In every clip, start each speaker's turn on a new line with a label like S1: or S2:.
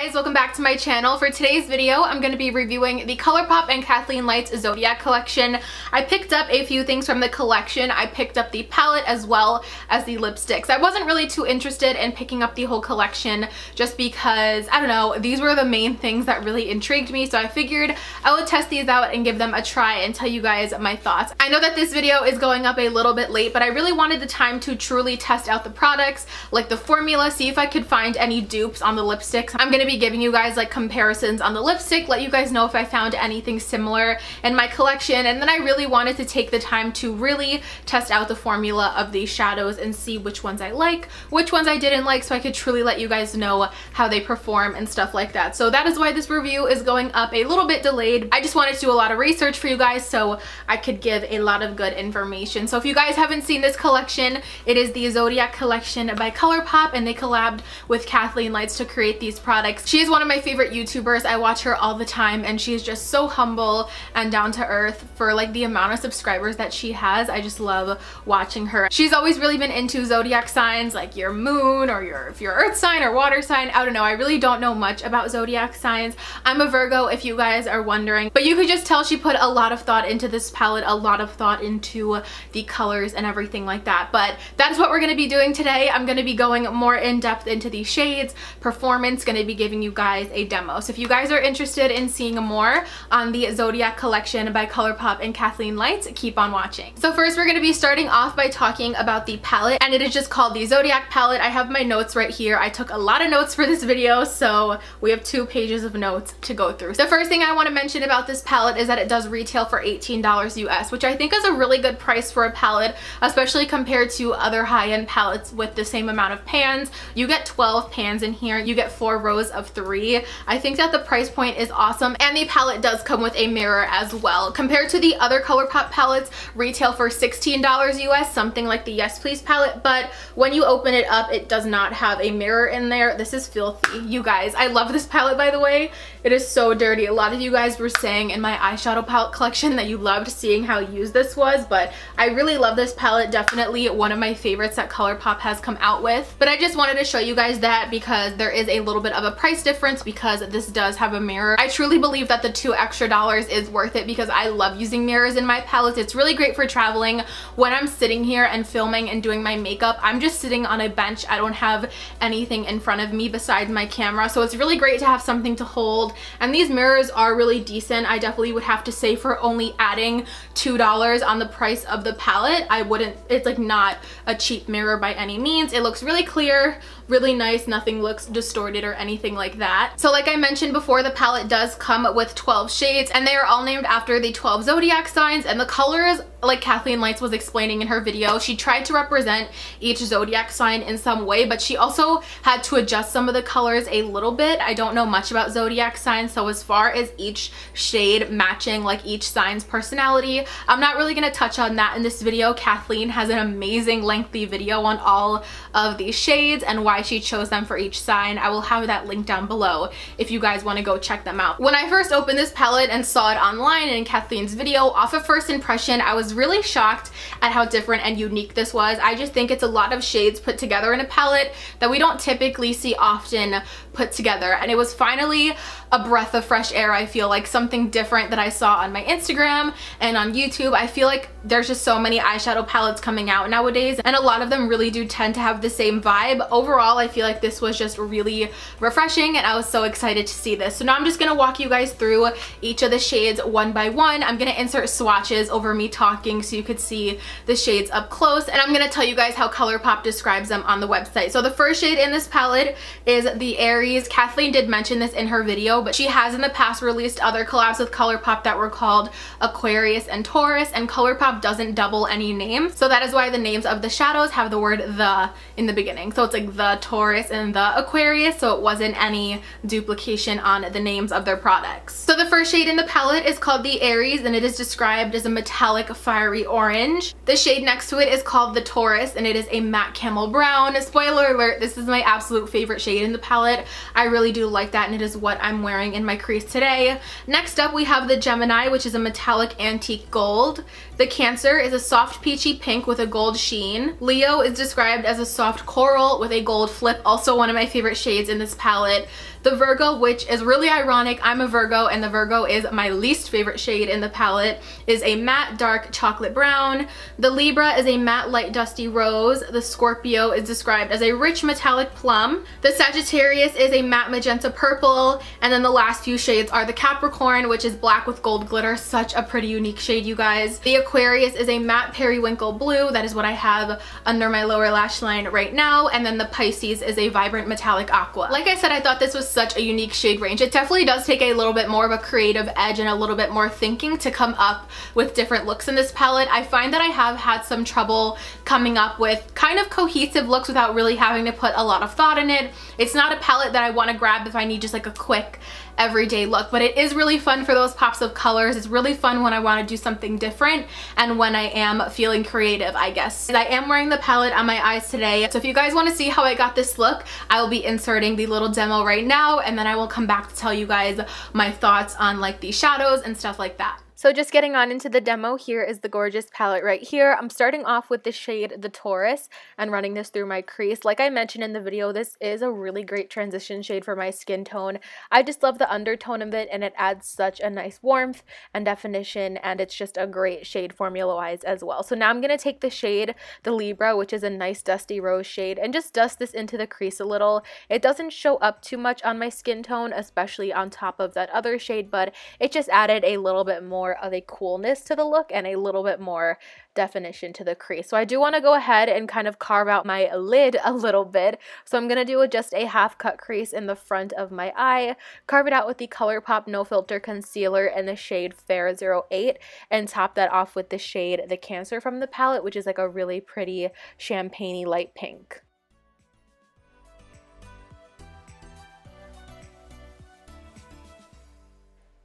S1: guys, welcome back to my channel. For today's video, I'm going to be reviewing the Colourpop and KathleenLights Zodiac collection. I picked up a few things from the collection. I picked up the palette as well as the lipsticks. I wasn't really too interested in picking up the whole collection just because, I don't know, these were the main things that really intrigued me, so I figured I would test these out and give them a try and tell you guys my thoughts. I know that this video is going up a little bit late, but I really wanted the time to truly test out the products, like the formula, see if I could find any dupes on the lipsticks. I'm going to be giving you guys like comparisons on the lipstick, let you guys know if I found anything similar in my collection, and then I really wanted to take the time to really test out the formula of these shadows and see which ones I like, which ones I didn't like, so I could truly let you guys know how they perform and stuff like that. So that is why this review is going up a little bit delayed. I just wanted to do a lot of research for you guys so I could give a lot of good information. So if you guys haven't seen this collection, it is the Zodiac collection by Colourpop, and they collabed with KathleenLights to create these products. She is one of my favorite YouTubers. I watch her all the time and she's just so humble and down to earth for like the amount of subscribers that she has. I just love watching her. She's always really been into zodiac signs, like your moon or if you're earth sign or water sign. I don't know. I really don't know much about zodiac signs. I'm a Virgo if you guys are wondering, but you could just tell she put a lot of thought into this palette, a lot of thought into the colors and everything like that. But that's what we're going to be doing today. I'm going to be going more in depth into the shades, performance, going to be giving you guys a demo. So if you guys are interested in seeing more on the Zodiac collection by Colourpop and KathleenLights, keep on watching. So first we're going to be starting off by talking about the palette, and it is just called the Zodiac palette. I have my notes right here. I took a lot of notes for this video, so we have 2 pages of notes to go through. The first thing I want to mention about this palette is that it does retail for $18 US, which I think is a really good price for a palette, especially compared to other high-end palettes with the same amount of pans. You get 12 pans in here. You get 4 rows of 3. I think that the price point is awesome, and the palette does come with a mirror as well. Compared to the other Colourpop palettes, retail for $16 US, something like the Yes Please palette, but when you open it up, it does not have a mirror in there. This is filthy, you guys. I love this palette, by the way. It is so dirty. A lot of you guys were saying in my eyeshadow palette collection that you loved seeing how used this was, but I really love this palette. Definitely one of my favorites that Colourpop has come out with. But I just wanted to show you guys that because there is a little bit of a price difference because this does have a mirror. I truly believe that the $2 extra is worth it because I love using mirrors in my palettes. It's really great for traveling. When I'm sitting here and filming and doing my makeup, I'm just sitting on a bench. I don't have anything in front of me besides my camera, so it's really great to have something to hold, and these mirrors are really decent. I definitely would have to say for only adding $2 on the price of the palette, I wouldn't, it's like not a cheap mirror by any means. It looks really clear, really nice, nothing looks distorted or anything like that. So like I mentioned before, the palette does come with 12 shades, and they are all named after the 12 zodiac signs, and the colors, like KathleenLights was explaining in her video, she tried to represent each zodiac sign in some way, but she also had to adjust some of the colors a little bit. I don't know much about zodiac signs, so as far as each shade matching like each sign's personality, I'm not really going to touch on that in this video. Kathleen has an amazing lengthy video on all of these shades and why she chose them for each sign. I will have that link down below if you guys want to go check them out. When I first opened this palette and saw it online and in Kathleen's video, off of first impression, I was really shocked at how different and unique this was. I just think it's a lot of shades put together in a palette that we don't typically see often put together, and it was finally a breath of fresh air. I feel like something different that I saw on my Instagram and on YouTube. I feel like there's just so many eyeshadow palettes coming out nowadays, and a lot of them really do tend to have the same vibe. Overall, I feel like this was just really refreshing, and I was so excited to see this. So now I'm just going to walk you guys through each of the shades one by one. I'm going to insert swatches over me talking so you could see the shades up close, and I'm going to tell you guys how Colourpop describes them on the website. So the first shade in this palette is the Aries. Kathleen did mention this in her video, but she has in the past released other collabs with Colourpop that were called Aquarius and Taurus, and Colourpop doesn't double any names, so that is why the names of the shadows have the word the in the beginning. So it's like the Taurus and the Aquarius, so it wasn't any duplication on the names of their products. So the first shade in the palette is called the Aries, and it is described as a metallic fiery orange. The shade next to it is called the Taurus, and it is a matte camel brown. Spoiler alert, this is my absolute favorite shade in the palette. I really do like that, and it is what I'm wearing in my crease today. Next up we have the Gemini, which is a metallic antique gold. The Cancer is a soft peachy pink with a gold sheen. Leo is described as a soft coral with a gold flip, also one of my favorite shades in this palette. The Virgo, which is really ironic, I'm a Virgo and the Virgo is my least favorite shade in the palette, is a matte dark chocolate brown. The Libra is a matte light dusty rose. The Scorpio is described as a rich metallic plum. The Sagittarius is a matte magenta purple. And then the last few shades are the Capricorn, which is black with gold glitter. Such a pretty unique shade, you guys. The Aquarius is a matte periwinkle blue. That is what I have under my lower lash line right now. And then the Pisces is a vibrant metallic aqua. Like I said, I thought this was such a unique shade range. It definitely does take a little bit more of a creative edge and a little bit more thinking to come up with different looks in this palette. I find that I have had some trouble coming up with kind of cohesive looks without really having to put a lot of thought in it. It's not a palette that I want to grab if I need just like a quick everyday look, but it is really fun for those pops of colors. It's really fun when I want to do something different and when I am feeling creative, I guess. And I am wearing the palette on my eyes today, so if you guys want to see how I got this look, I will be inserting the little demo right now, and then I will come back to tell you guys my thoughts on like the shadows and stuff like that. So just getting on into the demo, here is the gorgeous palette right here. I'm starting off with the shade The Taurus and running this through my crease. Like I mentioned in the video, this is a really great transition shade for my skin tone. I just love the undertone of it and it adds such a nice warmth and definition, and it's just a great shade formula-wise as well. So now I'm going to take the shade The Libra, which is a nice dusty rose shade, and just dust this into the crease a little. It doesn't show up too much on my skin tone, especially on top of that other shade, but it just added a little bit more of a coolness to the look and a little bit more definition to the crease. So I do want to go ahead and kind of carve out my lid a little bit. So I'm going to do just a half cut crease in the front of my eye, carve it out with the Colourpop No Filter Concealer in the shade Fair 08, and top that off with the shade The Cancer from the palette, which is like a really pretty champagne-y light pink.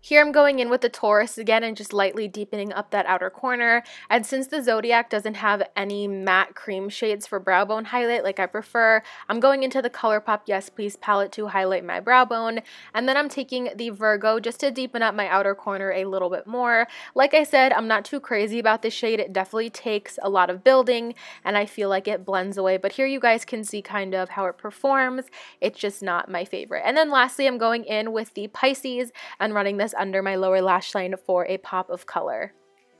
S1: Here I'm going in with the Taurus again and just lightly deepening up that outer corner. And since the Zodiac doesn't have any matte cream shades for brow bone highlight like I prefer, I'm going into the Colourpop Yes Please palette to highlight my brow bone. And then I'm taking the Virgo just to deepen up my outer corner a little bit more. Like I said, I'm not too crazy about this shade. It definitely takes a lot of building and I feel like it blends away. But here you guys can see kind of how it performs. It's just not my favorite. And then lastly, I'm going in with the Pisces and running this under my lower lash line for a pop of color.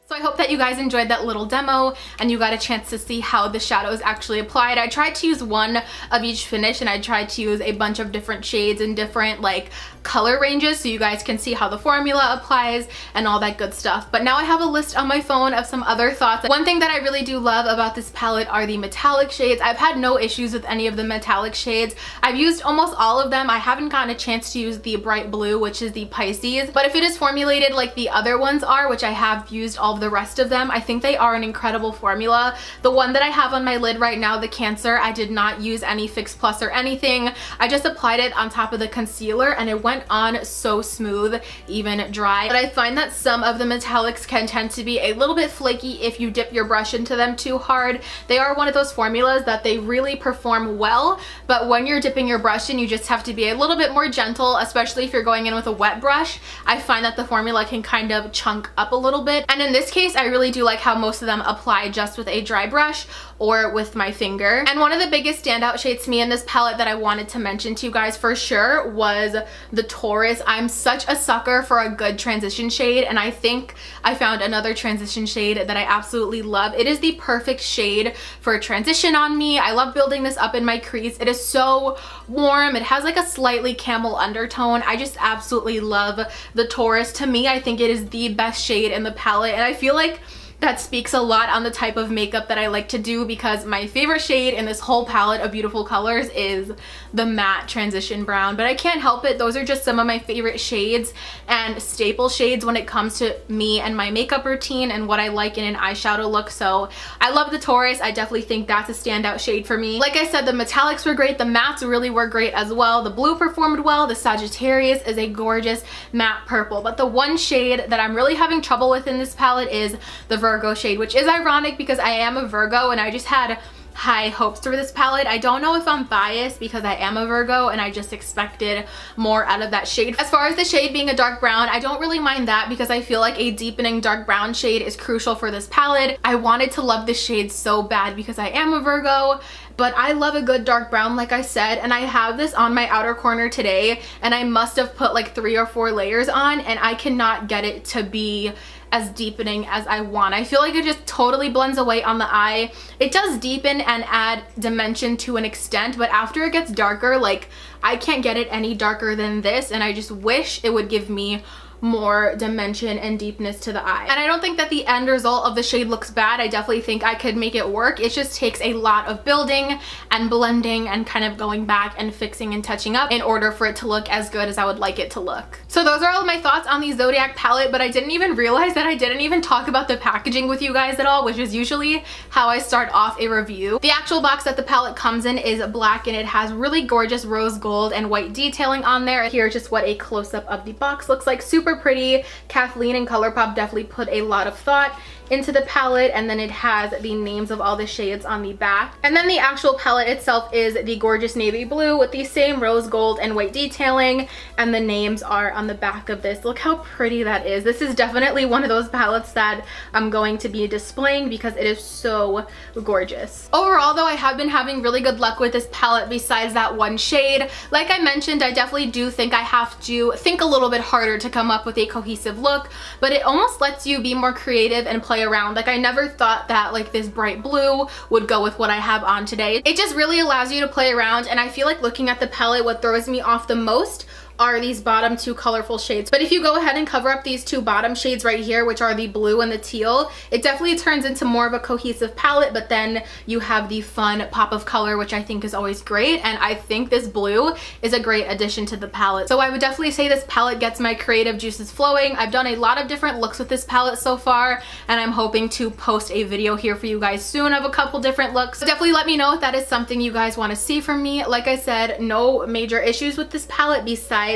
S1: So I hope that you guys enjoyed that little demo and you got a chance to see how the shadows actually applied. I tried to use one of each finish and I tried to use a bunch of different shades and different like color ranges so you guys can see how the formula applies and all that good stuff. But now I have a list on my phone of some other thoughts. One thing that I really do love about this palette are the metallic shades. I've had no issues with any of the metallic shades. I've used almost all of them. I haven't gotten a chance to use the bright blue, which is the Pisces, but if it is formulated like the other ones are, which I have used all of the rest of them, I think they are an incredible formula. The one that I have on my lid right now, the Cancer, I did not use any Fix Plus or anything. I just applied it on top of the concealer and it went on so smooth, even dry. But I find that some of the metallics can tend to be a little bit flaky if you dip your brush into them too hard. They are one of those formulas that they really perform well, but when you're dipping your brush in, you just have to be a little bit more gentle, especially if you're going in with a wet brush. I find that the formula can kind of chunk up a little bit. And in this case, I really do like how most of them apply just with a dry brush or with my finger. And one of the biggest standout shades to me in this palette that I wanted to mention to you guys for sure was the Taurus. I'm such a sucker for a good transition shade, and I think I found another transition shade that I absolutely love. It is the perfect shade for a transition on me. I love building this up in my crease. It is so warm. It has like a slightly camel undertone. I just absolutely love the Taurus. To me, I think it is the best shade in the palette, and I feel like that speaks a lot on the type of makeup that I like to do, because my favorite shade in this whole palette of beautiful colors is the matte transition brown. But I can't help it. Those are just some of my favorite shades and staple shades when it comes to me and my makeup routine and what I like in an eyeshadow look. So I love the Taurus. I definitely think that's a standout shade for me. Like I said, the metallics were great. The mattes really were great as well. The blue performed well. The Sagittarius is a gorgeous matte purple. But the one shade that I'm really having trouble with in this palette is the Virgo shade, which is ironic because I am a Virgo and I just had high hopes for this palette. I don't know if I'm biased because I am a Virgo and I just expected more out of that shade. As far as the shade being a dark brown, I don't really mind that because I feel like a deepening dark brown shade is crucial for this palette. I wanted to love this shade so bad because I am a Virgo, but I love a good dark brown, like I said, and I have this on my outer corner today, and I must have put like 3 or 4 layers on, and I cannot get it to be as deepening as I want. I feel like it just totally blends away on the eye. It does deepen and add dimension to an extent, but after it gets darker, like, I can't get it any darker than this, and I just wish it would give me more dimension and deepness to the eye. And I don't think that the end result of the shade looks bad. I definitely think I could make it work. It just takes a lot of building and blending and kind of going back and fixing and touching up in order for it to look as good as I would like it to look. So those are all of my thoughts on the Zodiac palette, but I didn't even realize that I didn't even talk about the packaging with you guys at all, which is usually how I start off a review. The actual box that the palette comes in is black, and it has really gorgeous rose gold and white detailing on there. Here's just what a close-up of the box looks like. Super pretty. Kathleen and Colourpop definitely put a lot of thought into the palette, and then it has the names of all the shades on the back. And then the actual palette itself is the gorgeous navy blue with the same rose gold and white detailing, and the names are on the back of this. Look how pretty that is. This is definitely one of those palettes that I'm going to be displaying because it is so gorgeous. Overall though, I have been having really good luck with this palette besides that one shade. Like I mentioned, I definitely do think I have to think a little bit harder to come up with a cohesive look, but it almost lets you be more creative and play around. Like, I never thought that like this bright blue would go with what I have on today. It just really allows you to play around, and I feel like looking at the palette, what throws me off the most are these bottom 2 colorful shades. But if you go ahead and cover up these 2 bottom shades right here, which are the blue and the teal, it definitely turns into more of a cohesive palette, but then you have the fun pop of color, which I think is always great, and I think this blue is a great addition to the palette. So I would definitely say this palette gets my creative juices flowing. I've done a lot of different looks with this palette so far, and I'm hoping to post a video here for you guys soon of a couple different looks. So definitely let me know if that is something you guys want to see from me. Like I said, no major issues with this palette besides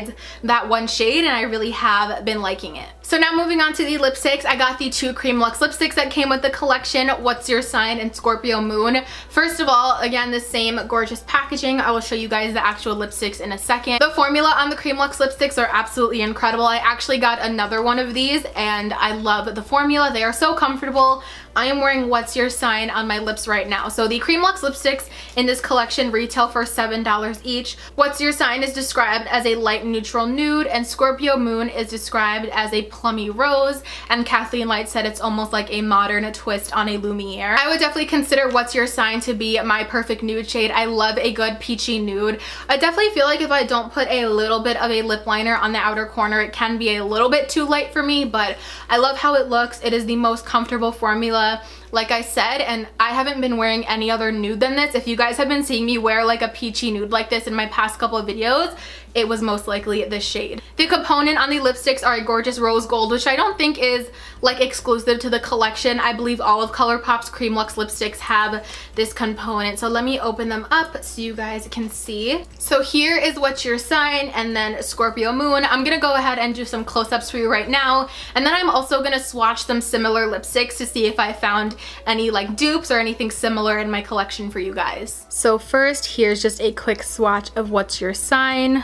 S1: that one shade, and I really have been liking it. So now moving on to the lipsticks, I got the 2 Cream Luxe lipsticks that came with the collection, What's Your Sign and Scorpio Moon. First of all, again, the same gorgeous packaging. I will show you guys the actual lipsticks in a second. The formula on the Cream Luxe lipsticks are absolutely incredible. I actually got another one of these, and I love the formula. They are so comfortable. I am wearing What's Your Sign on my lips right now. So the Cream Luxe lipsticks in this collection retail for $7 each. What's Your Sign is described as a light neutral nude, and Scorpio Moon is described as a plummy rose, and KathleenLights said it's almost like a modern twist on a Lumiere. I would definitely consider What's Your Sign to be my perfect nude shade. I love a good peachy nude. I definitely feel like if I don't put a little bit of a lip liner on the outer corner, it can be a little bit too light for me, but I love how it looks. It is the most comfortable formula, like I said, and I haven't been wearing any other nude than this. If you guys have been seeing me wear like a peachy nude like this in my past couple of videos, it was most likely this shade. The component on the lipsticks are a gorgeous rose gold, which I don't think is like exclusive to the collection. I believe all of Colourpop's Cream Luxe lipsticks have this component. So let me open them up so you guys can see. So here is What's Your Sign and then Scorpio Moon. I'm gonna go ahead and do some close-ups for you right now, and then I'm also gonna swatch some similar lipsticks to see if I found any like dupes or anything similar in my collection for you guys. So first, here's just a quick swatch of What's Your Sign.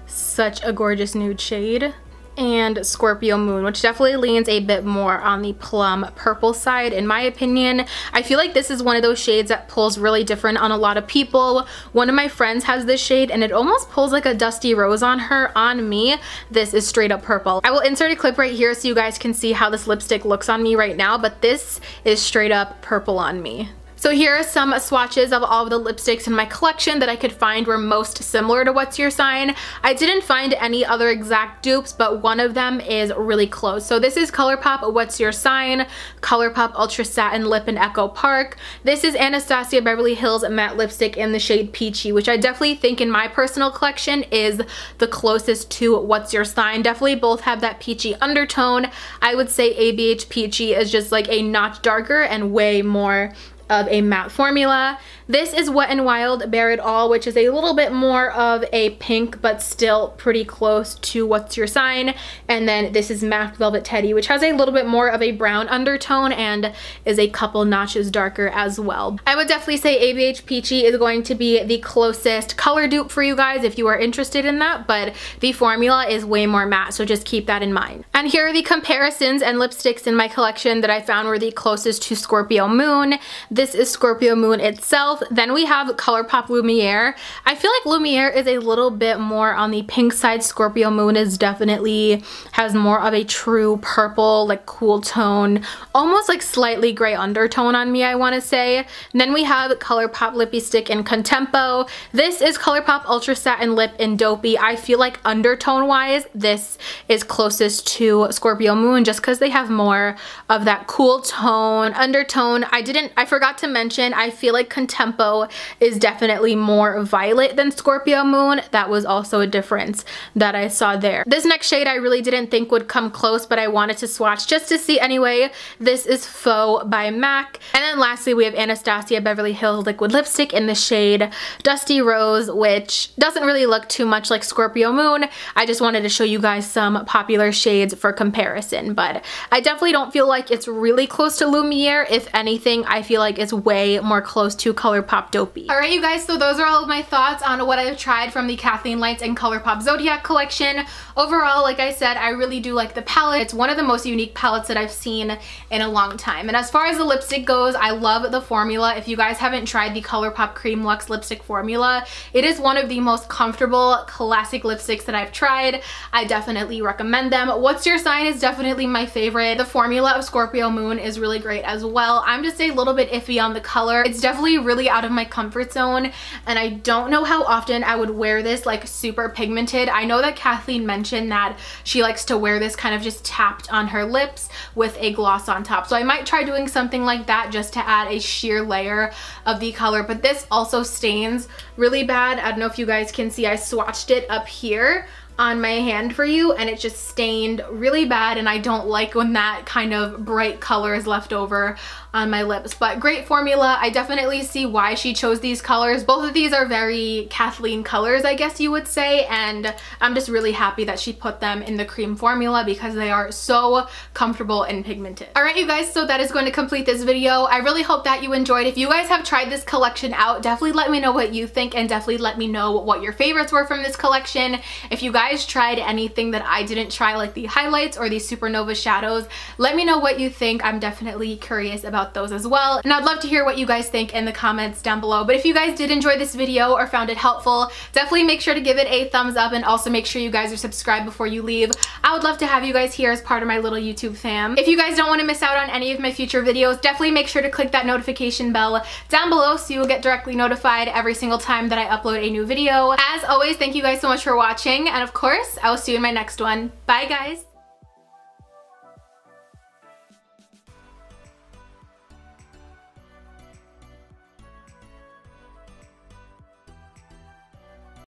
S1: Such a gorgeous nude shade. And Scorpio Moon, which definitely leans a bit more on the plum purple side in my opinion. I feel like this is one of those shades that pulls really different on a lot of people. One of my friends has this shade and it almost pulls like a dusty rose on her. On me, this is straight up purple. I will insert a clip right here so you guys can see how this lipstick looks on me right now, but this is straight up purple on me. So here are some swatches of all of the lipsticks in my collection that I could find were most similar to What's Your Sign. I didn't find any other exact dupes, but one of them is really close. So this is Colourpop What's Your Sign, Colourpop Ultra Satin Lip in Echo Park. This is Anastasia Beverly Hills matte lipstick in the shade Peachy, which I definitely think in my personal collection is the closest to What's Your Sign. Definitely both have that peachy undertone. I would say ABH Peachy is just like a notch darker and way more of a matte formula. This is Wet n Wild Bare It All, which is a little bit more of a pink but still pretty close to What's Your Sign. And then this is Matte Velvet Teddy, which has a little bit more of a brown undertone and is a couple notches darker as well. I would definitely say ABH Peachy is going to be the closest color dupe for you guys if you are interested in that, but the formula is way more matte, so just keep that in mind. And here are the comparisons and lipsticks in my collection that I found were the closest to Scorpio Moon. This is Scorpio Moon itself. shelf. Then we have Colourpop Lumiere. I feel like Lumiere is a little bit more on the pink side. Scorpio Moon is definitely has more of a true purple, like cool tone, almost like slightly gray undertone on me, I want to say. And then we have Colourpop Lippy Stick in Contempo. This is Colourpop Ultra Satin Lip in Dopey. I feel like undertone wise, this is closest to Scorpio Moon just because they have more of that cool tone, undertone. I forgot to mention, I feel like Contempo is definitely more violet than Scorpio Moon. That was also a difference that I saw there. This next shade I really didn't think would come close, but I wanted to swatch just to see anyway. This is Faux by MAC. And then lastly, we have Anastasia Beverly Hills Liquid Lipstick in the shade Dusty Rose, which doesn't really look too much like Scorpio Moon. I just wanted to show you guys some popular shades for comparison, but I definitely don't feel like it's really close to Lumiere. If anything, I feel like it's way more close to Colourpop Dopey. Alright you guys, so those are all of my thoughts on what I've tried from the KathleenLights and Colourpop Zodiac collection. Overall, like I said, I really do like the palette. It's one of the most unique palettes that I've seen in a long time. And as far as the lipstick goes, I love the formula. If you guys haven't tried the Colourpop Cream Luxe lipstick formula, it is one of the most comfortable classic lipsticks that I've tried. I definitely recommend them. What's Your Sign is definitely my favorite. The formula of Scorpio Moon is really great as well. I'm just a little bit iffy on the color. It's definitely really out of my comfort zone, and I don't know how often I would wear this like super pigmented. I know that Kathleen mentioned that she likes to wear this kind of just tapped on her lips with a gloss on top, so I might try doing something like that just to add a sheer layer of the color. But this also stains really bad. I don't know if you guys can see, I swatched it up here on my hand for you, and it just stained really bad, and I don't like when that kind of bright color is left over on my lips. But great formula. I definitely see why she chose these colors. Both of these are very Kathleen colors, I guess you would say, and I'm just really happy that she put them in the cream formula because they are so comfortable and pigmented. Alright you guys, so that is going to complete this video. I really hope that you enjoyed. If you guys have tried this collection out, definitely let me know what you think, and definitely let me know what your favorites were from this collection. If you guys tried anything that I didn't try, like the highlights or the supernova shadows, let me know what you think. I'm definitely curious about those as well, and I'd love to hear what you guys think in the comments down below. But if you guys did enjoy this video or found it helpful, definitely make sure to give it a thumbs up, and also make sure you guys are subscribed before you leave. I would love to have you guys here as part of my little YouTube fam. If you guys don't want to miss out on any of my future videos, definitely make sure to click that notification bell down below so you will get directly notified every single time that I upload a new video. As always, thank you guys so much for watching, and of course, I will see you in my next one. Bye guys!